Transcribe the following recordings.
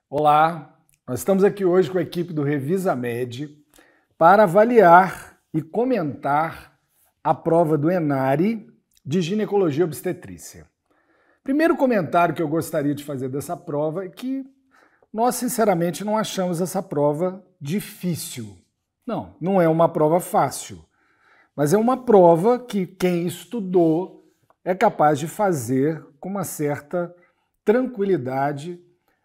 Olá, nós estamos aqui hoje com a equipe do Revisamed para avaliar e comentar a prova do ENARE de ginecologia e obstetrícia. Primeiro comentário que eu gostaria de fazer dessa prova é que nós sinceramente não achamos essa prova difícil. Não é uma prova fácil, mas é uma prova que quem estudou é capaz de fazer com uma certa tranquilidade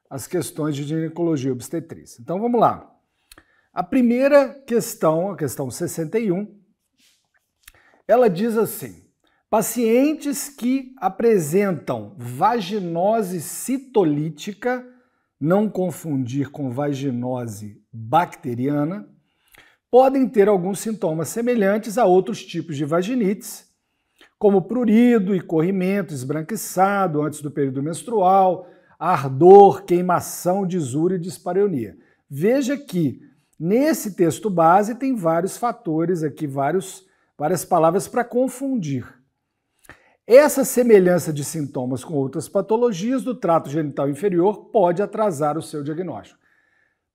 as questões de ginecologia e obstetrícia. Então vamos lá. A primeira questão, a questão 61, ela diz assim: pacientes que apresentam vaginose citolítica, não confundir com vaginose bacteriana, podem ter alguns sintomas semelhantes a outros tipos de vaginites, como prurido e corrimento esbranquiçado antes do período menstrual, ardor, queimação, disúria e dispareunia. Veja que nesse texto base tem vários fatores aqui, várias palavras para confundir. Essa semelhança de sintomas com outras patologias do trato genital inferior pode atrasar o seu diagnóstico.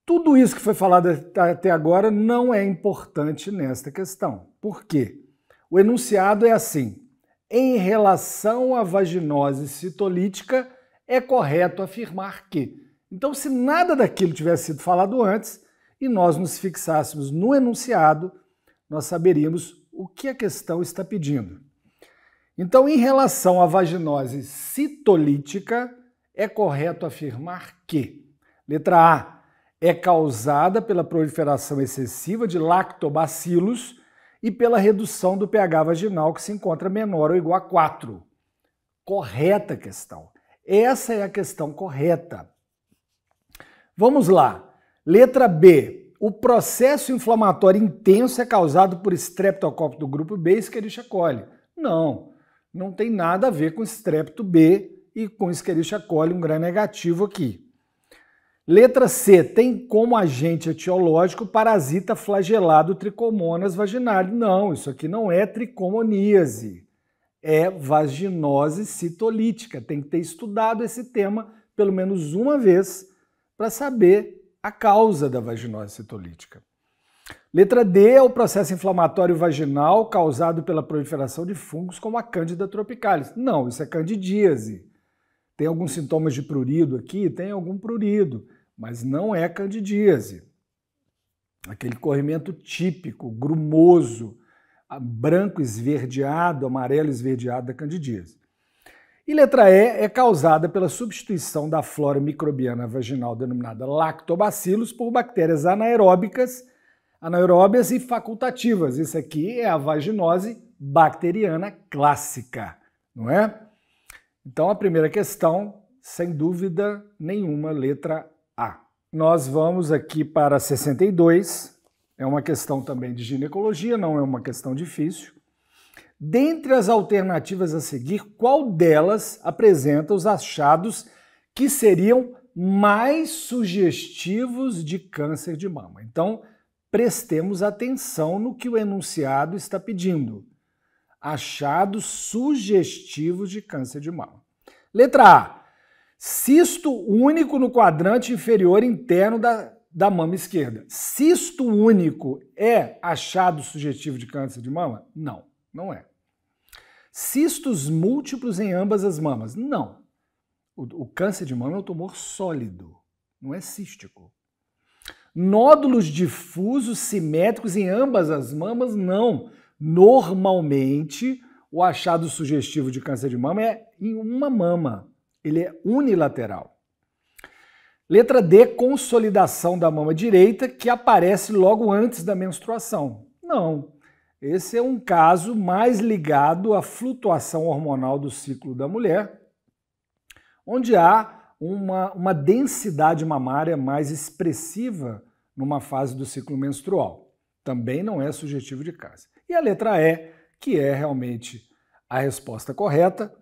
Tudo isso que foi falado até agora não é importante nesta questão. Por quê? O enunciado é assim: em relação à vaginose citolítica, é correto afirmar que. Então, se nada daquilo tivesse sido falado antes e nós nos fixássemos no enunciado, nós saberíamos o que a questão está pedindo. Então, em relação à vaginose citolítica, é correto afirmar que, letra A, é causada pela proliferação excessiva de lactobacilos e pela redução do pH vaginal que se encontra menor ou igual a 4. Correta a questão. Essa é a questão correta. Vamos lá. Letra B. O processo inflamatório intenso é causado por Streptococcus do grupo B e Escherichia coli. Não tem nada a ver com Strepto B e com Escherichia coli, um gram negativo aqui. Letra C. Tem como agente etiológico parasita flagelado Trichomonas vaginalis. Não, isso aqui não é tricomoníase. É vaginose citolítica. Tem que ter estudado esse tema pelo menos uma vez para saber a causa da vaginose citolítica. Letra D é o processo inflamatório vaginal causado pela proliferação de fungos como a Candida tropicalis. Não, isso é candidíase. Tem alguns sintomas de prurido aqui? Tem algum prurido, mas não é candidíase. Aquele corrimento típico, grumoso, branco esverdeado, amarelo esverdeado da candidíase. E letra E é causada pela substituição da flora microbiana vaginal denominada lactobacillus por bactérias anaeróbias e facultativas. Isso aqui é a vaginose bacteriana clássica, não é? Então a primeira questão, sem dúvida nenhuma, letra A. Nós vamos aqui para 62. É uma questão também de ginecologia, não é uma questão difícil. Dentre as alternativas a seguir, qual delas apresenta os achados que seriam mais sugestivos de câncer de mama? Então, prestemos atenção no que o enunciado está pedindo. Achados sugestivos de câncer de mama. Letra A. Cisto único no quadrante inferior interno da mama esquerda. Cisto único é achado sugestivo de câncer de mama? Não é. Cistos múltiplos em ambas as mamas? Não. O câncer de mama é um tumor sólido, não é cístico. Nódulos difusos simétricos em ambas as mamas? Não. Normalmente, o achado sugestivo de câncer de mama é em uma mama. Ele é unilateral. Letra D, consolidação da mama direita, que aparece logo antes da menstruação. Não, esse é um caso mais ligado à flutuação hormonal do ciclo da mulher, onde há uma densidade mamária mais expressiva numa fase do ciclo menstrual. Também não é sugestivo de câncer. E a letra E, que é realmente a resposta correta,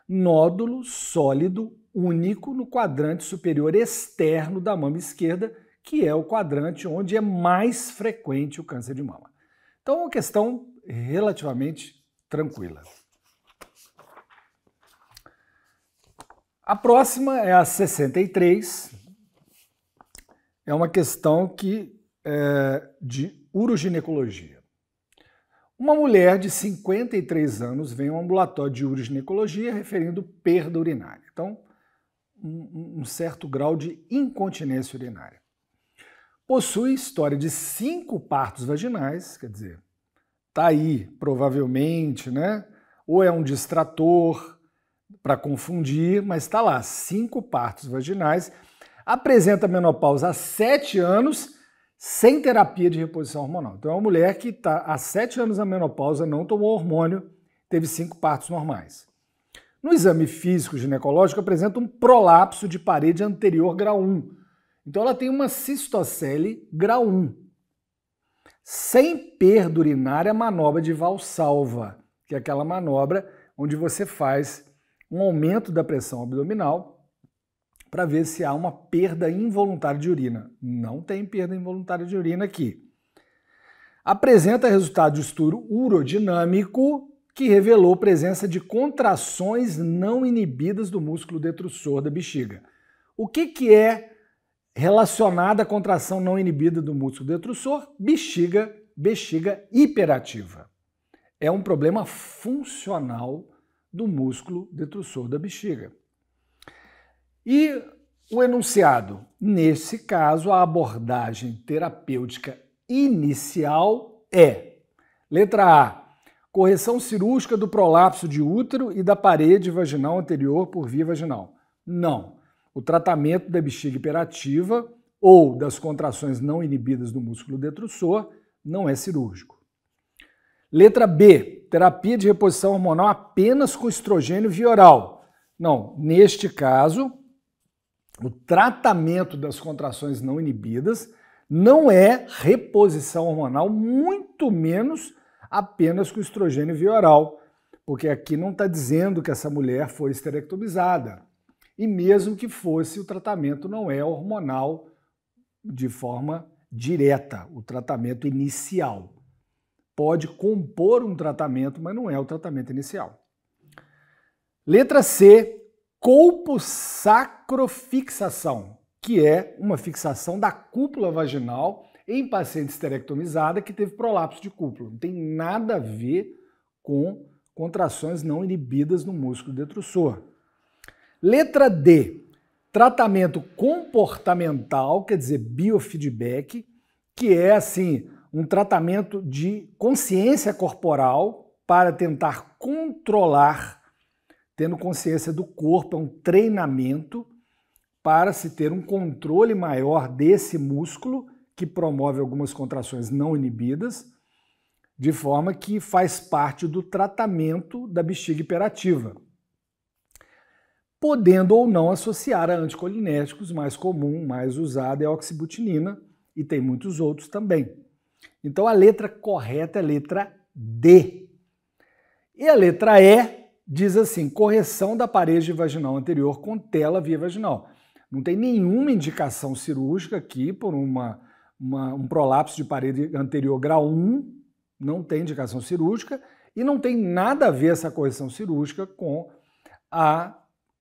nódulo sólido único no quadrante superior externo da mama esquerda, que é o quadrante onde é mais frequente o câncer de mama. Então é uma questão relativamente tranquila. A próxima é a 63. é uma questão de uroginecologia. Uma mulher de 53 anos vem ao ambulatório de uroginecologia referindo perda urinária. Então, um certo grau de incontinência urinária. Possui história de 5 partos vaginais, quer dizer, tá aí, provavelmente, né? Ou é um distrator para confundir, mas está lá, 5 partos vaginais, apresenta menopausa há 7 anos, sem terapia de reposição hormonal. Então é uma mulher que está há 7 anos na menopausa, não tomou hormônio, teve 5 partos normais. No exame físico ginecológico apresenta um prolapso de parede anterior grau 1. Então ela tem uma cistocele grau 1. Sem perda urinária, manobra de Valsalva, que é aquela manobra onde você faz um aumento da pressão abdominal para ver se há uma perda involuntária de urina. Não tem perda involuntária de urina aqui. Apresenta resultado de estudo urodinâmico que revelou presença de contrações não inibidas do músculo detrusor da bexiga. O que é relacionado à contração não inibida do músculo detrusor? Bexiga hiperativa. É um problema funcional do músculo detrusor da bexiga. E o enunciado? Nesse caso, a abordagem terapêutica inicial é: letra A, correção cirúrgica do prolapso de útero e da parede vaginal anterior por via vaginal. Não. O tratamento da bexiga hiperativa ou das contrações não inibidas do músculo detrusor não é cirúrgico. Letra B, terapia de reposição hormonal apenas com estrogênio via oral. Não, neste caso, o tratamento das contrações não inibidas não é reposição hormonal, muito menos apenas com estrogênio via oral, porque aqui não está dizendo que essa mulher foi esterectomizada. E mesmo que fosse, o tratamento não é hormonal de forma direta, o tratamento inicial. Pode compor um tratamento, mas não é o tratamento inicial. Letra C, colposacrofixação, que é uma fixação da cúpula vaginal em paciente esterectomizada que teve prolapso de cúpula. Não tem nada a ver com contrações não inibidas no músculo detrusor. Letra D, tratamento comportamental, quer dizer, biofeedback, que é assim um tratamento de consciência corporal para tentar controlar, tendo consciência do corpo, é um treinamento para se ter um controle maior desse músculo que promove algumas contrações não inibidas, de forma que faz parte do tratamento da bexiga hiperativa, podendo ou não associar a anticolinéticos. Mais comum, mais usado é a oxibutinina e tem muitos outros também. Então a letra correta é a letra D. E a letra E diz assim, correção da parede vaginal anterior com tela via vaginal. Não tem nenhuma indicação cirúrgica aqui por um prolapso de parede anterior grau 1, não tem indicação cirúrgica e não tem nada a ver essa correção cirúrgica com a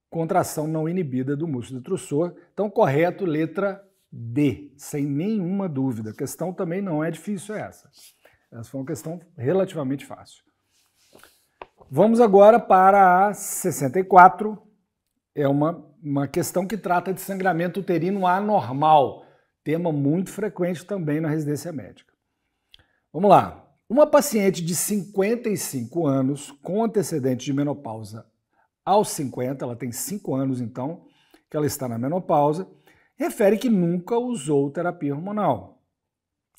contração não inibida do músculo detrusor. Então, correto, letra D, sem nenhuma dúvida. A questão também não é difícil essa. Essa foi uma questão relativamente fácil. Vamos agora para a 64. É uma questão que trata de sangramento uterino anormal, tema muito frequente também na residência médica. Vamos lá. Uma paciente de 55 anos com antecedente de menopausa aos 50, ela tem 5 anos então, que ela está na menopausa, refere que nunca usou terapia hormonal.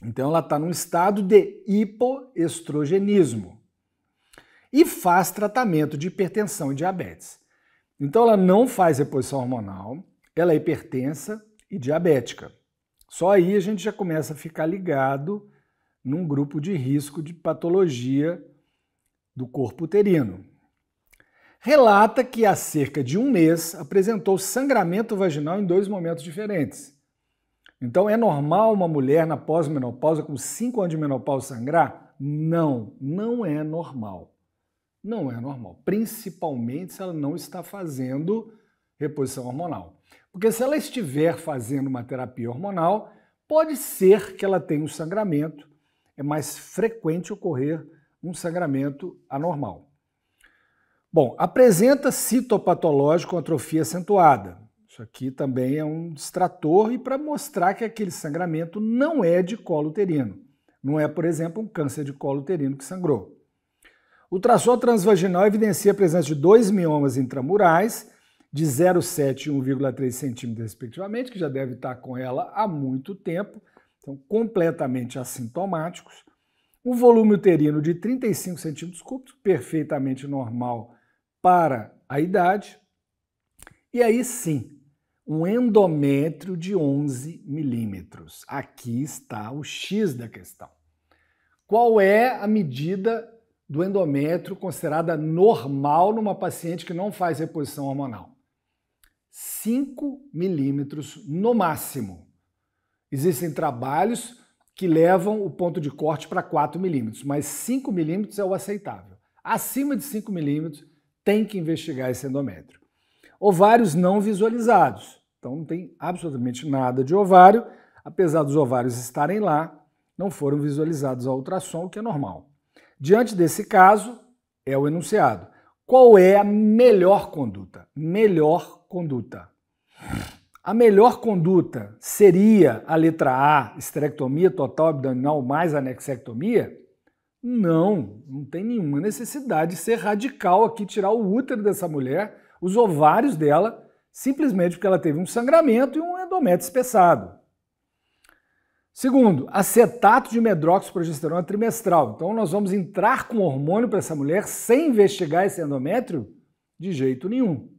Então ela está num estado de hipoestrogenismo e faz tratamento de hipertensão e diabetes. Então ela não faz reposição hormonal, ela é hipertensa e diabética. Só aí a gente já começa a ficar ligado num grupo de risco de patologia do corpo uterino. Relata que há cerca de 1 mês apresentou sangramento vaginal em 2 momentos diferentes. Então é normal uma mulher na pós-menopausa com 5 anos de menopausa sangrar? Não, não é normal. Não é normal, principalmente se ela não está fazendo reposição hormonal. Porque se ela estiver fazendo uma terapia hormonal, Pode ser que ela tenha um sangramento, é mais frequente ocorrer um sangramento anormal. Bom, apresenta citopatológico com atrofia acentuada. Isso aqui também é um distrator e para mostrar que aquele sangramento não é de colo uterino. Não é, por exemplo, um câncer de colo uterino que sangrou. O ultrassom transvaginal evidencia a presença de 2 miomas intramurais de 0,7 e 1,3 centímetros, respectivamente, que já deve estar com ela há muito tempo, são completamente assintomáticos. Um volume uterino de 35 centímetros cúbicos, perfeitamente normal para a idade. E aí sim, um endométrio de 11 milímetros. Aqui está o X da questão. Qual é a medida do endométrio considerada normal numa paciente que não faz reposição hormonal? 5 milímetros no máximo. Existem trabalhos que levam o ponto de corte para 4 milímetros, mas 5 milímetros é o aceitável. Acima de 5 milímetros tem que investigar esse endométrio. Ovários não visualizados. Então não tem absolutamente nada de ovário, apesar dos ovários estarem lá, não foram visualizados ao ultrassom, o que é normal. Diante desse caso, é o enunciado. Qual é a melhor conduta? Melhor conduta. A melhor conduta seria a letra A, esterectomia total abdominal mais anexectomia? Não, não tem nenhuma necessidade de ser radical aqui, tirar o útero dessa mulher, os ovários dela, simplesmente porque ela teve um sangramento e um endométrio espessado. Segundo, acetato de medroxiprogesterona trimestral. Então nós vamos entrar com hormônio para essa mulher sem investigar esse endométrio? De jeito nenhum.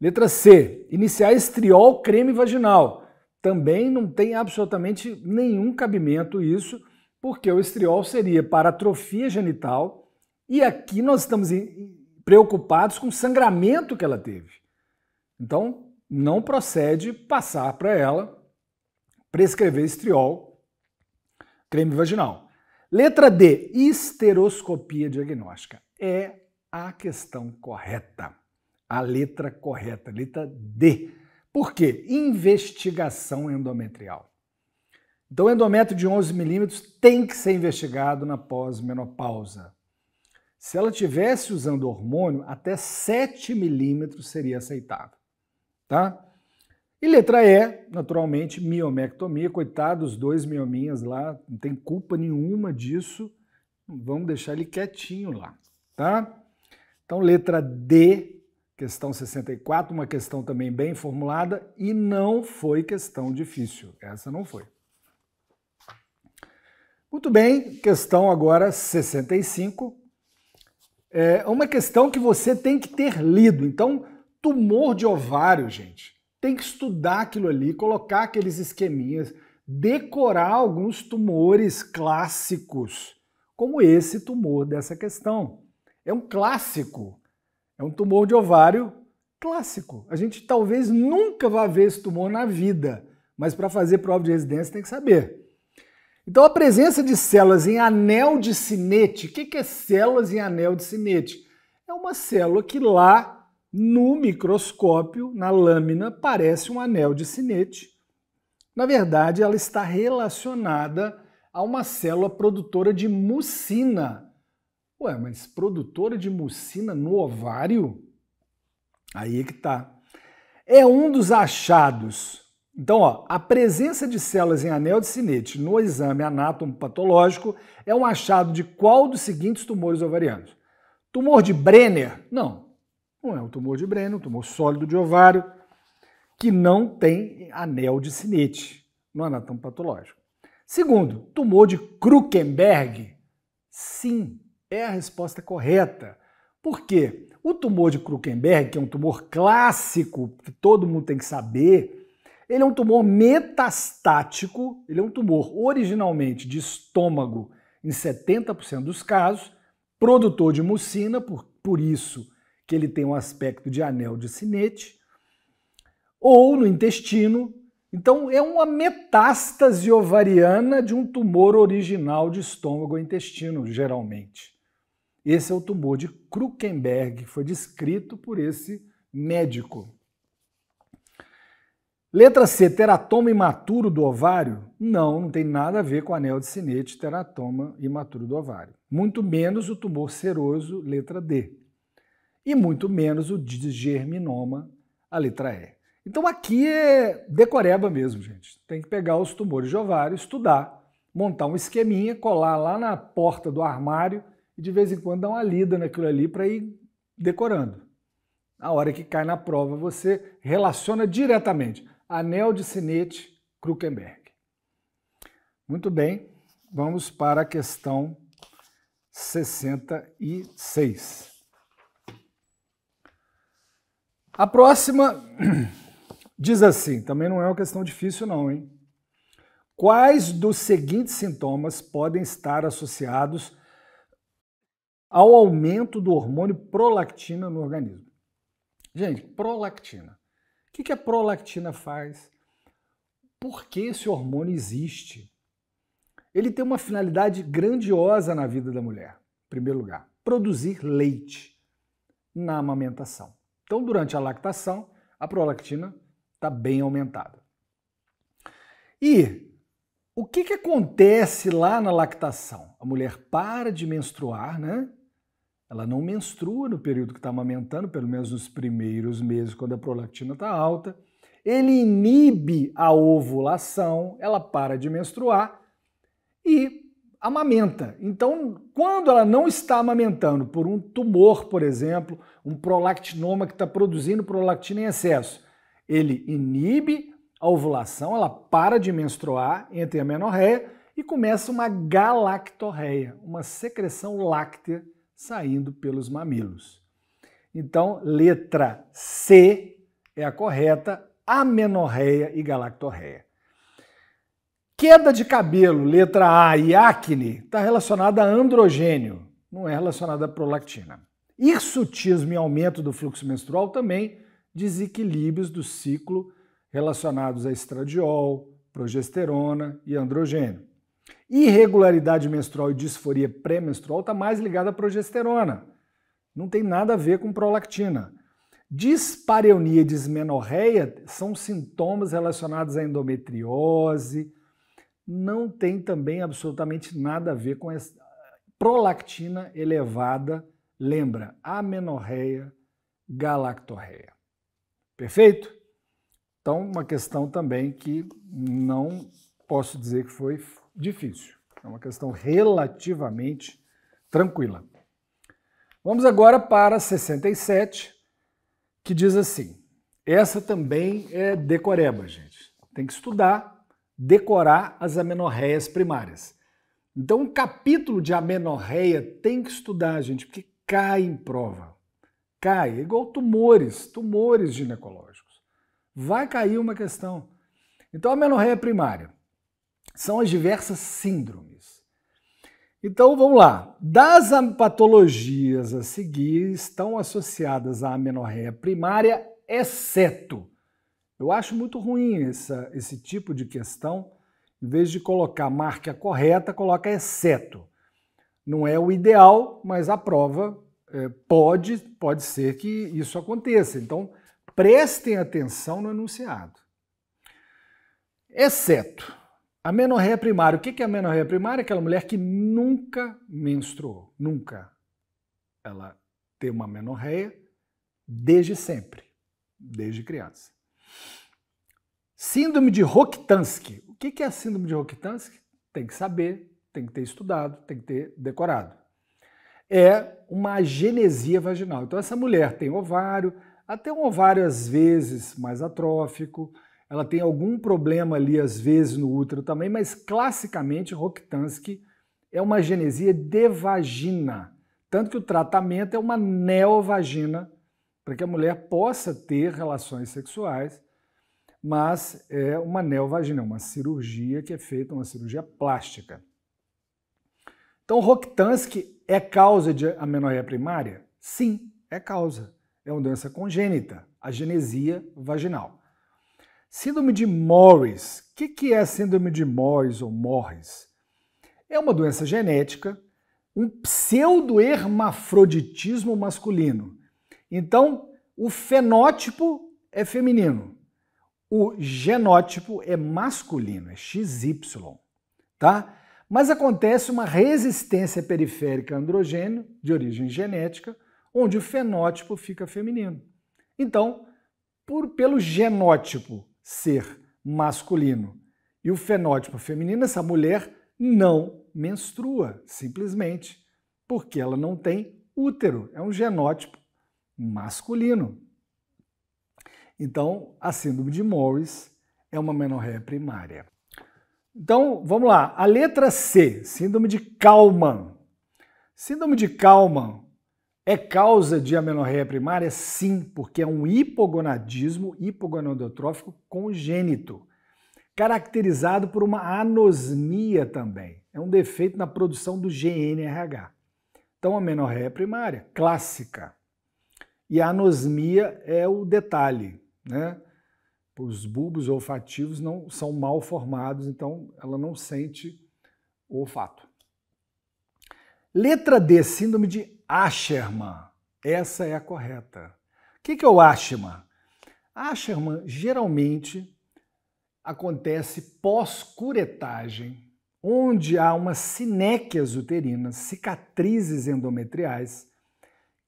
Letra C, iniciar estriol creme vaginal. Também não tem absolutamente nenhum cabimento isso, porque o estriol seria para atrofia genital e aqui nós estamos preocupados com o sangramento que ela teve. Então, não procede passar para ela prescrever estriol creme vaginal. Letra D, esteroscopia diagnóstica. É a questão correta. A letra correta, letra D. Por quê? Investigação endometrial. Então, o endométrio de 11 milímetros tem que ser investigado na pós-menopausa. Se ela estivesse usando hormônio, até 7 milímetros seria aceitável. Tá? E letra E, naturalmente, miomectomia. Coitado, os 2 miominhas lá, não tem culpa nenhuma disso. Vamos deixar ele quietinho lá. Tá? Então, letra D, questão 64, uma questão também bem formulada e não foi questão difícil. Essa não foi. Muito bem, questão agora 65. É uma questão que você tem que ter lido. Então, tumor de ovário, gente, tem que estudar aquilo ali, colocar aqueles esqueminhas, decorar alguns tumores clássicos, como esse tumor dessa questão. É um clássico, é um tumor de ovário clássico. A gente talvez nunca vá ver esse tumor na vida, mas para fazer prova de residência tem que saber. Então, a presença de células em anel de Sinnett, o que é células em anel de Sinnett? É uma célula que lá no microscópio, na lâmina, parece um anel de Sinnett. Na verdade, ela está relacionada a uma célula produtora de mucina. Ué, mas produtora de mucina no ovário? Aí é que tá. É um dos achados. Então, ó, a presença de células em anel de Sinnett no exame anátomo-patológico é um achado de qual dos seguintes tumores ovarianos? Tumor de Brenner? Não. Não é um tumor de Brenner, um tumor sólido de ovário, que não tem anel de Sinnett no anatomo patológico. Segundo, tumor de Krukenberg? Sim, é a resposta correta. Por quê? O tumor de Krukenberg, que é um tumor clássico, que todo mundo tem que saber, ele é um tumor metastático, ele é um tumor originalmente de estômago em 70% dos casos, produtor de mucina, por isso que ele tem um aspecto de anel de Sinnett, ou no intestino. Então, é uma metástase ovariana de um tumor original de estômago ou intestino, geralmente. Esse é o tumor de Krukenberg, que foi descrito por esse médico. Letra C, teratoma imaturo do ovário? Não, não tem nada a ver com anel de Sinnett, teratoma imaturo do ovário. Muito menos o tumor seroso, letra D. E muito menos o digerminoma, a letra E. Então aqui é decoreba mesmo, gente. Tem que pegar os tumores de ovário, estudar, montar um esqueminha, colar lá na porta do armário e de vez em quando dar uma lida naquilo ali para ir decorando. A hora que cai na prova, você relaciona diretamente anel de Sinnett, Krukenberg. Muito bem, vamos para a questão 66. A próxima diz assim, também não é uma questão difícil não, hein? Quais dos seguintes sintomas podem estar associados ao aumento do hormônio prolactina no organismo? Gente, prolactina. O que a prolactina faz? Por que esse hormônio existe? Ele tem uma finalidade grandiosa na vida da mulher. Em primeiro lugar, produzir leite na amamentação. Então, durante a lactação, a prolactina está bem aumentada. E o que acontece lá na lactação? A mulher para de menstruar, né? Ela não menstrua no período que está amamentando, pelo menos nos primeiros meses, quando a prolactina está alta. Ele inibe a ovulação, ela para de menstruar e amamenta. Então, quando ela não está amamentando por um tumor, por exemplo, um prolactinoma que está produzindo prolactina em excesso, ele inibe a ovulação, ela para de menstruar, entra em amenorreia e começa uma galactorreia, uma secreção láctea saindo pelos mamilos. Então, letra C é a correta, amenorreia e galactorreia. Queda de cabelo, letra A, e acne, está relacionada a androgênio, não é relacionada a prolactina. Hirsutismo e aumento do fluxo menstrual também, desequilíbrios do ciclo relacionados a estradiol, progesterona e androgênio. Irregularidade menstrual e disforia pré-menstrual está mais ligada à progesterona. Não tem nada a ver com prolactina. Dispareunia e dismenorreia são sintomas relacionados à endometriose. Não tem também absolutamente nada a ver com a prolactina elevada. Lembra, amenorreia, galactorreia. Perfeito? Então, uma questão também que não posso dizer que foi difícil. É uma questão relativamente tranquila. Vamos agora para 67, que diz assim. Essa também é decoreba, gente. Tem que estudar, decorar as amenorreias primárias. Então, um capítulo de amenorreia tem que estudar, gente, porque cai em prova. Cai, é igual tumores ginecológicos. Vai cair uma questão. Então, a amenorreia primária são as diversas síndromes. Então, vamos lá. Das patologias a seguir estão associadas à amenorreia primária, exceto. Eu acho muito ruim esse tipo de questão. Em vez de colocar a marca correta, coloca exceto. Não é o ideal, mas a prova pode ser que isso aconteça. Então, prestem atenção no enunciado. Exceto. Amenorreia primária. O que é amenorreia primária? Aquela mulher que nunca menstruou. Nunca. Ela tem uma amenorreia desde sempre. Desde criança. Síndrome de Rokitansky. O que é a síndrome de Rokitansky? Tem que saber, tem que ter estudado, tem que ter decorado. É uma agenesia vaginal. Então essa mulher tem ovário, até um ovário às vezes mais atrófico, ela tem algum problema ali às vezes no útero também, mas classicamente Rokitansky é uma agenesia de vagina. Tanto que o tratamento é uma neovagina, para que a mulher possa ter relações sexuais, mas é uma neovagina, uma cirurgia que é feita, uma cirurgia plástica. Então, Rokitansky é causa de amenorreia primária? Sim, é causa. É uma doença congênita, agenesia vaginal. Síndrome de Morris. O que é a síndrome de Morris ou Morris? É uma doença genética, um pseudohermafroditismo masculino. Então, o fenótipo é feminino. o genótipo é masculino, é XY, tá? Mas acontece uma resistência periférica a androgênio, de origem genética, onde o fenótipo fica feminino. Então, pelo genótipo ser masculino e o fenótipo feminino, essa mulher não menstrua, simplesmente, porque ela não tem útero, é um genótipo masculino. Então, a síndrome de Morris é uma amenorreia primária. Então, vamos lá. A letra C, síndrome de Kallmann. Síndrome de Kallmann é causa de amenorreia primária? Sim, porque é um hipogonadismo hipogonadotrófico congênito, caracterizado por uma anosmia também. É um defeito na produção do GNRH. Então, a amenorreia primária, clássica. E a anosmia é o detalhe, né? Os bulbos olfativos não são mal formados, então ela não sente o olfato. Letra D, síndrome de Asherman. Essa é a correta. O que é o Asherman? Asherman geralmente acontece pós-curetagem, onde há umas sinéquias uterinas, cicatrizes endometriais,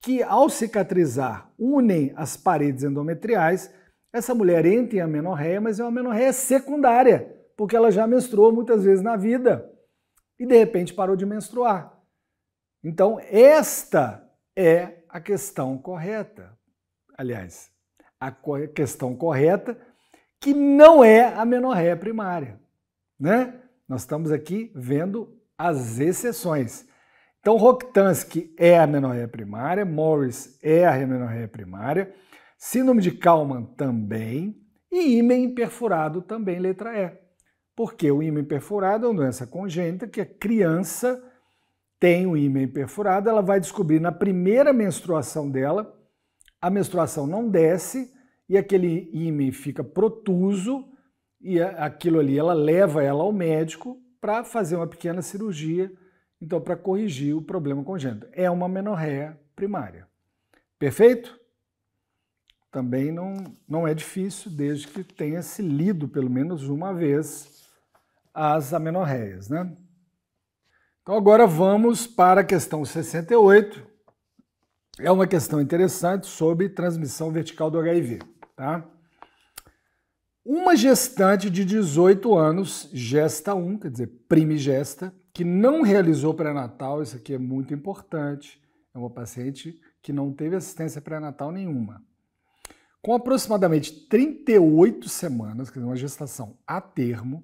que ao cicatrizar unem as paredes endometriais. Essa mulher entra em amenorreia, mas é uma amenorreia secundária, porque ela já menstruou muitas vezes na vida e de repente parou de menstruar. Então, esta é a questão correta. Aliás, a questão correta que não é a amenorreia primária, né? Nós estamos aqui vendo as exceções. Então, Rokitansky é a amenorreia primária, Morris é a amenorreia primária, síndrome de Kallmann também e ímen perfurado também, letra E. Porque o ímen perfurado é uma doença congênita que a criança tem o ímen perfurado, ela vai descobrir na primeira menstruação dela, a menstruação não desce e aquele ímen fica protuso e aquilo ali, ela leva ela ao médico para fazer uma pequena cirurgia, então para corrigir o problema congênito. É uma amenorreia primária. Perfeito? Também não é difícil, desde que tenha se lido pelo menos uma vez as amenorreias, né? Então agora vamos para a questão 68. É uma questão interessante sobre transmissão vertical do HIV, tá? Uma gestante de 18 anos, gesta 1, quer dizer, primigesta, que não realizou pré-natal, isso aqui é muito importante, é uma paciente que não teve assistência pré-natal nenhuma. Com aproximadamente 38 semanas, quer dizer, uma gestação a termo,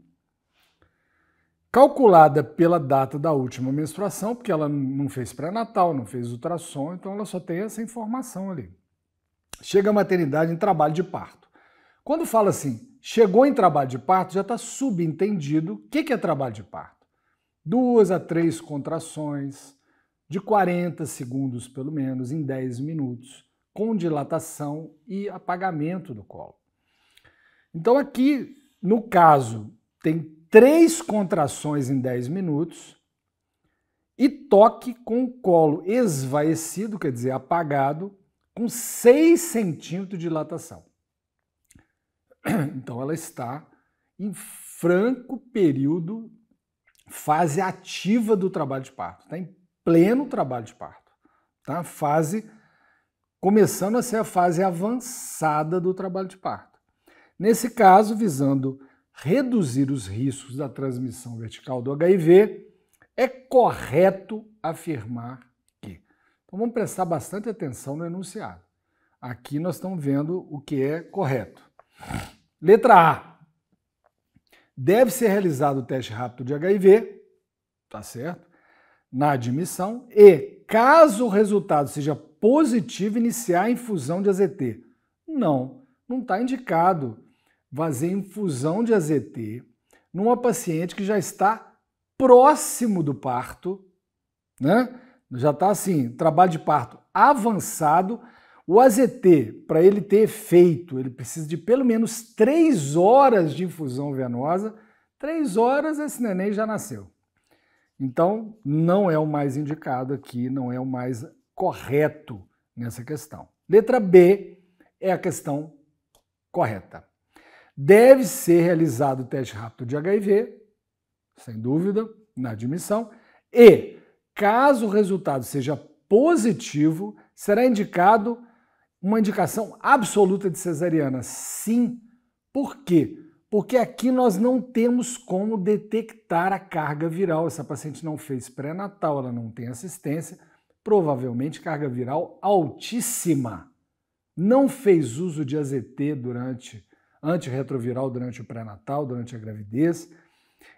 calculada pela data da última menstruação, porque ela não fez pré-natal, não fez ultrassom, então ela só tem essa informação ali. Chega à maternidade em trabalho de parto. Quando fala assim, chegou em trabalho de parto, já está subentendido. O que é trabalho de parto? 2 a 3 contrações, de 40 segundos pelo menos, em 10 minutos, com dilatação e apagamento do colo. Então aqui, no caso, tem 3 contrações em 10 minutos e toque com o colo esvaecido, quer dizer, apagado, com 6 centímetros de dilatação. Então ela está em franco período, fase ativa do trabalho de parto, está em pleno trabalho de parto, tá? Começando a ser a fase avançada do trabalho de parto. Nesse caso, visando reduzir os riscos da transmissão vertical do HIV, é correto afirmar que. Então vamos prestar bastante atenção no enunciado. Aqui nós estamos vendo o que é correto. Letra A. Deve ser realizado o teste rápido de HIV, tá certo? Na admissão e, caso o resultado seja positivo, iniciar a infusão de AZT. Não está indicado fazer infusão de AZT numa paciente que já está próximo do parto, né? Já está assim, trabalho de parto avançado. O AZT, para ele ter efeito, ele precisa de pelo menos 3 horas de infusão venosa. 3 horas esse neném já nasceu. Então, não é o mais indicado aqui, não é o mais correto nessa questão. Letra B é a questão correta. Deve ser realizado o teste rápido de HIV, sem dúvida, na admissão, e, caso o resultado seja positivo, será indicado uma indicação absoluta de cesariana. Sim. Por quê? Porque aqui nós não temos como detectar a carga viral. Essa paciente não fez pré-natal, ela não tem assistência, provavelmente carga viral altíssima. Não fez uso de AZT antirretroviral durante o pré-natal, durante a gravidez.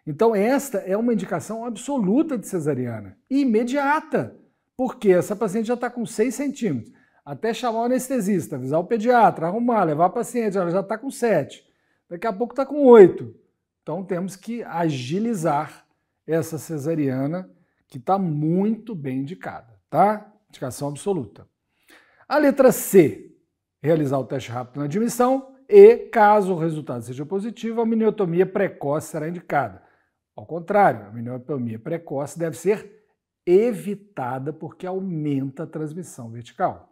Então esta é uma indicação absoluta de cesariana, imediata, porque essa paciente já está com 6 centímetros. Até chamar o anestesista, avisar o pediatra, arrumar, levar a paciente, ela já está com 7. Daqui a pouco está com 8. Então temos que agilizar essa cesariana, que está muito bem indicada, tá? Indicação absoluta. A letra C, realizar o teste rápido na admissão e, caso o resultado seja positivo, a miotomia precoce será indicada. Ao contrário, a miotomia precoce deve ser evitada porque aumenta a transmissão vertical.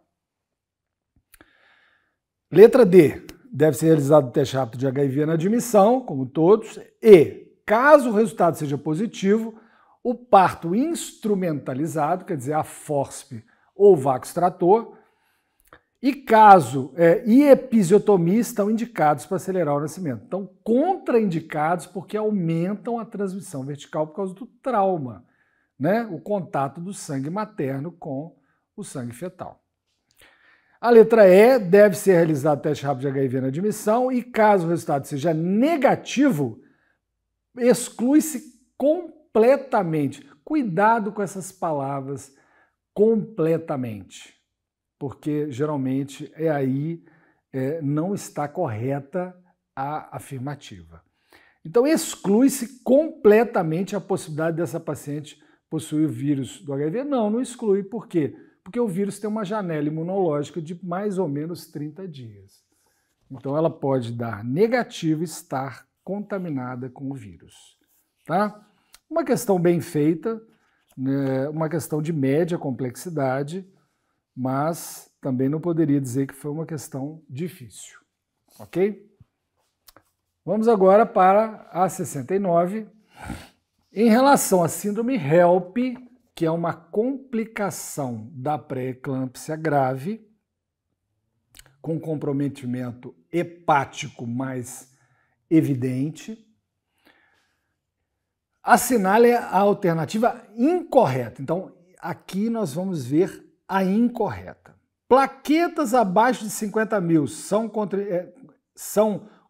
Letra D, deve ser realizado o teste rápido de HIV na admissão, como todos, e, caso o resultado seja positivo, o parto instrumentalizado, quer dizer, a fórceps ou vacoextrator, e episiotomia estão indicados para acelerar o nascimento. Então, contraindicados porque aumentam a transmissão vertical por causa do trauma, né? O contato do sangue materno com o sangue fetal. A letra E, deve ser realizado o teste rápido de HIV na admissão e, caso o resultado seja negativo, exclui-se completamente. Cuidado com essas palavras, completamente, porque geralmente não está correta a afirmativa. Então, exclui-se completamente a possibilidade dessa paciente possuir o vírus do HIV? Não exclui. Por quê? Porque o vírus tem uma janela imunológica de mais ou menos 30 dias. Então, ela pode dar negativo e estar contaminada com o vírus. Tá? Uma questão bem feita, né? Uma questão de média complexidade, mas também não poderia dizer que foi uma questão difícil. Ok? Vamos agora para a 69. Em relação à síndrome HELP, que é uma complicação da pré-eclâmpsia grave, com comprometimento hepático mais evidente, assinale a alternativa incorreta. Então, aqui nós vamos ver a incorreta. Plaquetas abaixo de 50 mil são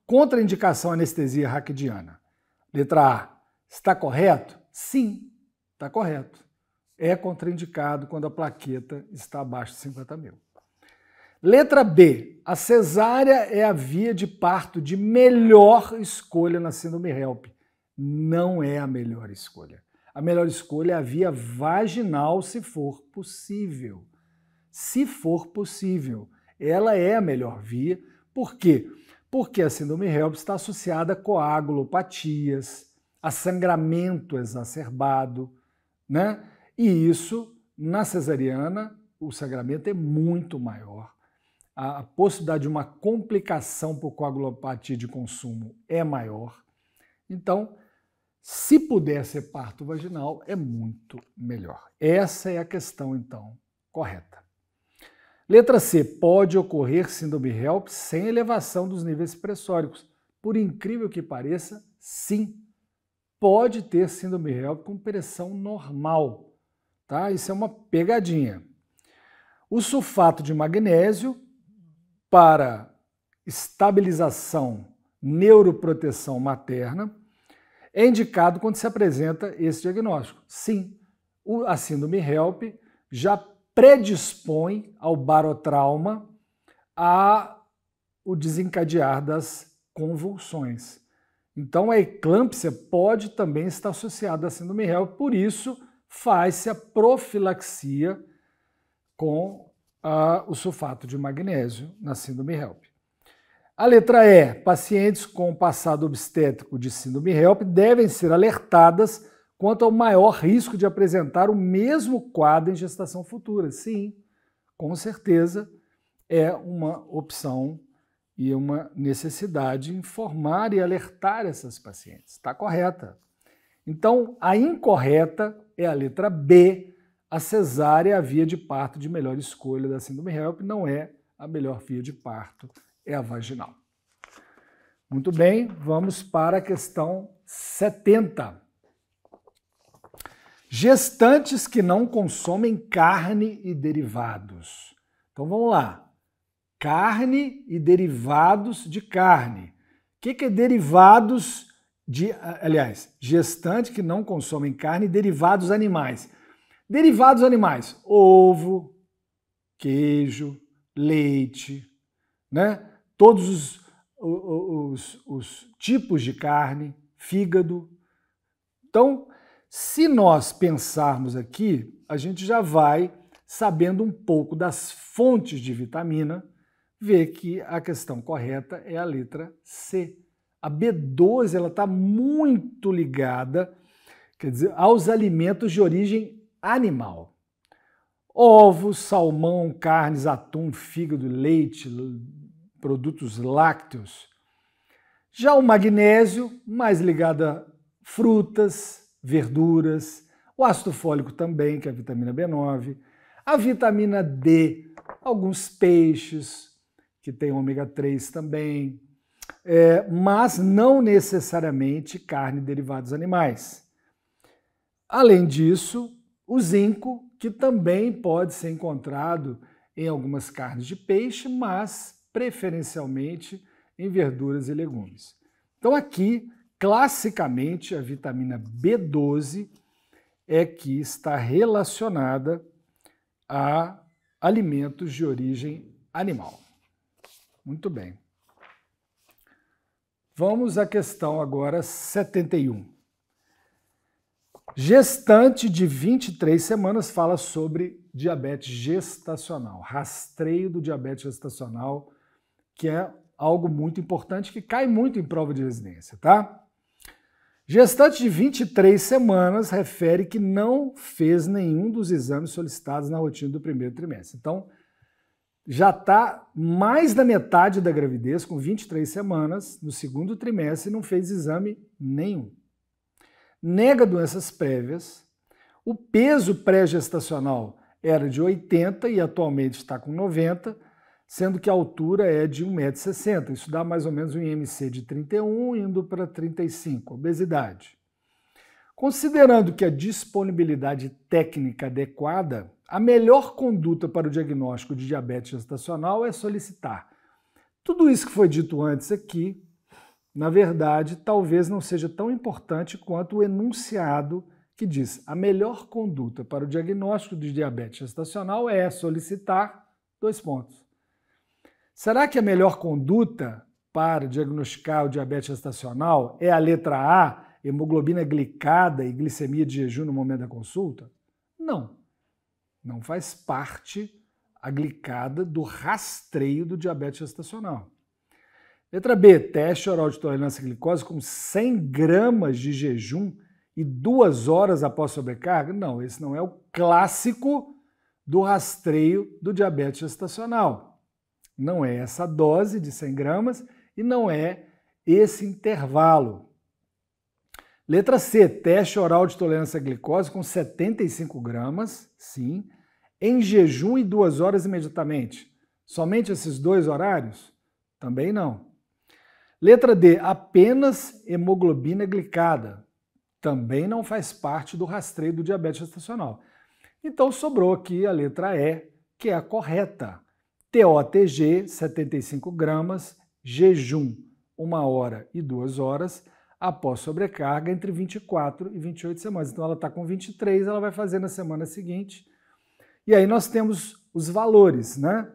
contraindicação à anestesia raquidiana. Letra A, está correto? Sim, está correto. É contraindicado quando a plaqueta está abaixo de 50 mil. Letra B, a cesárea é a via de parto de melhor escolha na síndrome HELP. Não é a melhor escolha. A melhor escolha é a via vaginal, se for possível. Se for possível. Ela é a melhor via. Por quê? Porque a síndrome HELP está associada a coagulopatias, a sangramento exacerbado, né? E isso, na cesariana, o sangramento é muito maior. A possibilidade de uma complicação por coagulopatia de consumo é maior. Então, se puder ser parto vaginal, é muito melhor. Essa é a questão, então, correta. Letra C. Pode ocorrer síndrome HELP sem elevação dos níveis pressóricos. Por incrível que pareça, sim. Pode ter síndrome HELP com pressão normal. Tá? Isso é uma pegadinha. O sulfato de magnésio para estabilização, neuroproteção materna é indicado quando se apresenta esse diagnóstico. Sim, a síndrome HELP já predispõe ao barotrauma o desencadear das convulsões. Então a eclâmpsia pode também estar associada à síndrome HELP, por isso faz-se a profilaxia com o sulfato de magnésio na síndrome HELP. A letra E, pacientes com passado obstétrico de síndrome HELP devem ser alertadas quanto ao maior risco de apresentar o mesmo quadro em gestação futura. Sim, com certeza é uma opção e uma necessidade de informar e alertar essas pacientes. Está correta. Então, a incorreta é a letra B. A cesárea é a via de parto de melhor escolha da síndrome HELP, não é a melhor via de parto, é a vaginal. Muito bem, vamos para a questão 70. Gestantes que não consomem carne e derivados. Então vamos lá. Carne e derivados de carne. O que é derivados de... Aliás, gestante que não consomem carne e derivados animais. Derivados animais, ovo, queijo, leite, né? Todos os tipos de carne, fígado. Então, se nós pensarmos aqui, a gente já vai sabendo um pouco das fontes de vitamina, ver que a questão correta é a letra C. A B12 ela está muito ligada, quer dizer, aos alimentos de origem animal. Ovos, salmão, carnes, atum, fígado, leite, produtos lácteos. Já o magnésio, mais ligado a frutas, verduras, o ácido fólico também, que é a vitamina B9, a vitamina D, alguns peixes, que tem ômega 3 também, mas não necessariamente carne e derivados animais. Além disso, o zinco, que também pode ser encontrado em algumas carnes de peixe, mas preferencialmente em verduras e legumes. Então aqui, classicamente, a vitamina B12 é que está relacionada a alimentos de origem animal. Muito bem. Vamos à questão agora 71. Gestante de 23 semanas fala sobre diabetes gestacional, rastreio do diabetes gestacional, que é algo muito importante, que cai muito em prova de residência, tá? Gestante de 23 semanas refere que não fez nenhum dos exames solicitados na rotina do primeiro trimestre. Então, já está mais da metade da gravidez, com 23 semanas, no segundo trimestre, e não fez exame nenhum. Nega doenças prévias, o peso pré-gestacional era de 80 e atualmente está com 90, sendo que a altura é de 1,60 m. Isso dá mais ou menos um IMC de 31, indo para 35, obesidade. Considerando que a disponibilidade técnica adequada, a melhor conduta para o diagnóstico de diabetes gestacional é solicitar. Tudo isso que foi dito antes aqui, na verdade, talvez não seja tão importante quanto o enunciado que diz: a melhor conduta para o diagnóstico de diabetes gestacional é solicitar ... Será que a melhor conduta para diagnosticar o diabetes gestacional é a letra A, hemoglobina glicada e glicemia de jejum no momento da consulta? Não. Não faz parte a glicada do rastreio do diabetes gestacional. Letra B, teste oral de tolerância à glicose com 100 gramas de jejum e 2 horas após sobrecarga? Não, esse não é o clássico do rastreio do diabetes gestacional. Não é essa dose de 100 gramas e não é esse intervalo. Letra C, teste oral de tolerância à glicose com 75 gramas, sim, em jejum e 2 horas imediatamente. Somente esses 2 horários? Também não. Letra D, apenas hemoglobina glicada. Também não faz parte do rastreio do diabetes gestacional. Então sobrou aqui a letra E, que é a correta. TOTG, 75 gramas, jejum 1 hora e 2 horas, após sobrecarga entre 24 e 28 semanas. Então ela está com 23, ela vai fazer na semana seguinte. E aí nós temos os valores, né?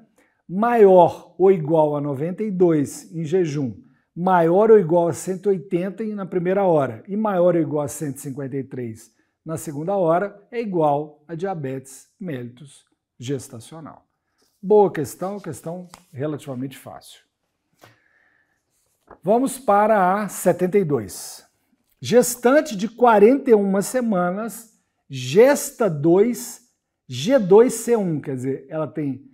Maior ou igual a 92 em jejum, maior ou igual a 180 na primeira hora e maior ou igual a 153 na segunda hora é igual a diabetes mellitus gestacional. Boa questão relativamente fácil. Vamos para a 72. Gestante de 41 semanas, gesta 2, G2C1, quer dizer, ela tem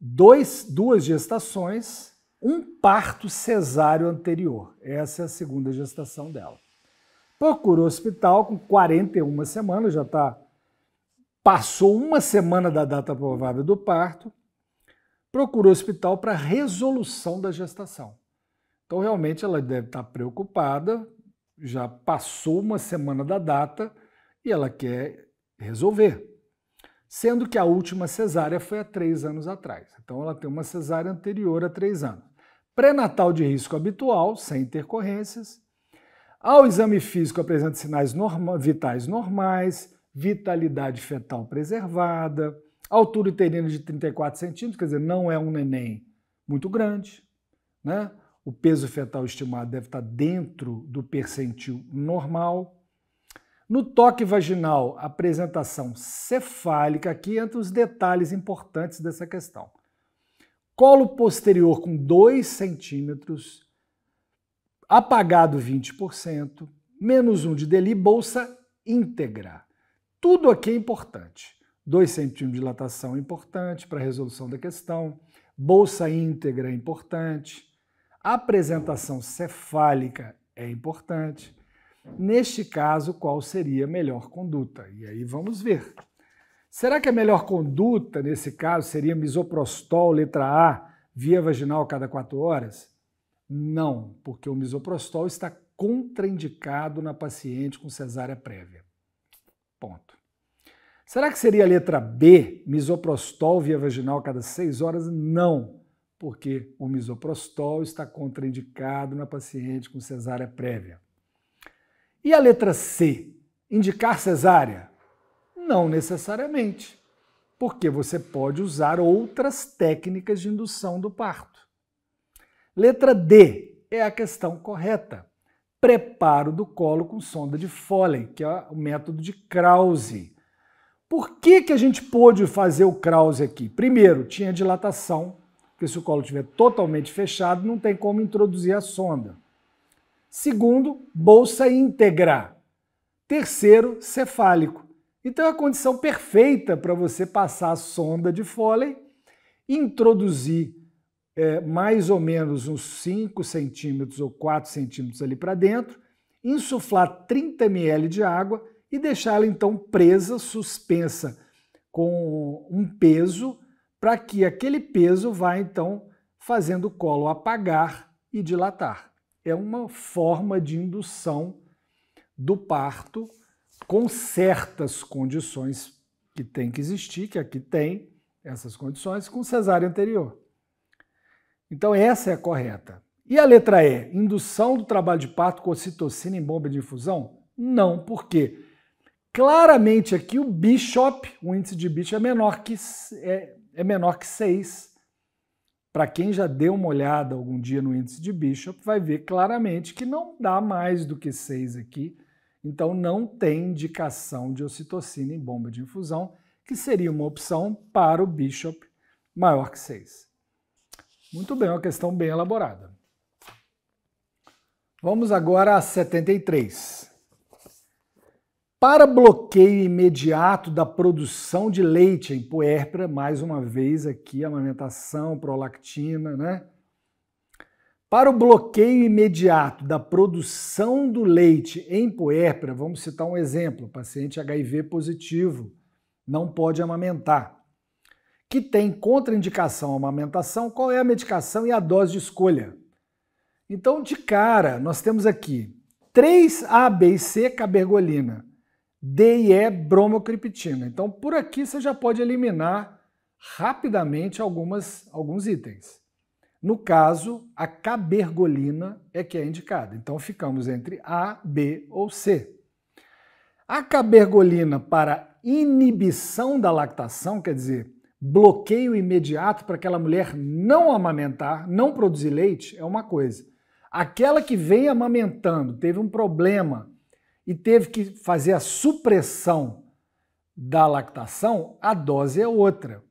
duas gestações, um parto cesáreo anterior. Essa é a segunda gestação dela. Procura o hospital com 41 semanas, passou uma semana da data provável do parto, procura o hospital para resolução da gestação. Então, realmente, ela deve estar preocupada, já passou uma semana da data e ela quer resolver. Sendo que a última cesárea foi há 3 anos atrás. Então, ela tem uma cesárea anterior a 3 anos. Pré-natal de risco habitual, sem intercorrências. Ao exame físico apresenta sinais vitais normais, vitalidade fetal preservada, altura uterina de 34 centímetros, quer dizer, não é um neném muito grande, né? O peso fetal estimado deve estar dentro do percentil normal. No toque vaginal, apresentação cefálica, aqui entre os detalhes importantes dessa questão. Colo posterior com 2 centímetros, apagado 20%, menos 1 de DELI, bolsa íntegra. Tudo aqui é importante. 2 centímetros de dilatação é importante para a resolução da questão, bolsa íntegra é importante, apresentação cefálica é importante. Neste caso, qual seria a melhor conduta? E aí vamos ver. Será que a melhor conduta, nesse caso, seria misoprostol, letra A, via vaginal a cada 4 horas? Não, porque o misoprostol está contraindicado na paciente com cesárea prévia. Ponto. Será que seria a letra B, misoprostol via vaginal a cada 6 horas? Não, porque o misoprostol está contraindicado na paciente com cesárea prévia. E a letra C, indicar cesárea? Não necessariamente, porque você pode usar outras técnicas de indução do parto. Letra D é a questão correta. Preparo do colo com sonda de Foley, que é o método de Krause. Por que a gente pôde fazer o Krause aqui? Primeiro, tinha dilatação, porque se o colo estiver totalmente fechado, não tem como introduzir a sonda. Segundo, bolsa íntegra. Terceiro, cefálico. Então é a condição perfeita para você passar a sonda de Foley, introduzir mais ou menos uns 5 centímetros ou 4 centímetros ali para dentro, insuflar 30 ml de água e deixá-la então presa, suspensa com um peso, para que aquele peso vá então fazendo o colo apagar e dilatar. É uma forma de indução do parto com certas condições que tem que existir, que aqui tem essas condições, com cesárea anterior. Então essa é a correta. E a letra E, indução do trabalho de parto com ocitocina em bomba de infusão? Não, por quê? Claramente aqui o Bishop, o índice de Bishop é menor que 6. Para quem já deu uma olhada algum dia no índice de Bishop, vai ver claramente que não dá mais do que 6 aqui. Então não tem indicação de ocitocina em bomba de infusão, que seria uma opção para o Bishop maior que 6. Muito bem, uma questão bem elaborada. Vamos agora a 73. Para bloqueio imediato da produção de leite em puérpera, mais uma vez aqui, amamentação, prolactina, né? Para o bloqueio imediato da produção do leite em puérpera, vamos citar um exemplo, paciente HIV positivo, não pode amamentar, que tem contraindicação à amamentação, qual é a medicação e a dose de escolha? Então, de cara, nós temos aqui 3A, B e C, cabergolina, D e E, bromocriptina. Então, por aqui você já pode eliminar rapidamente alguns itens. No caso, a cabergolina é que é indicada. Então, ficamos entre A, B ou C. A cabergolina para inibição da lactação, quer dizer, bloqueio imediato para aquela mulher não amamentar, não produzir leite, é uma coisa. Aquela que vem amamentando, teve um problema e teve que fazer a supressão da lactação, a dose é outra.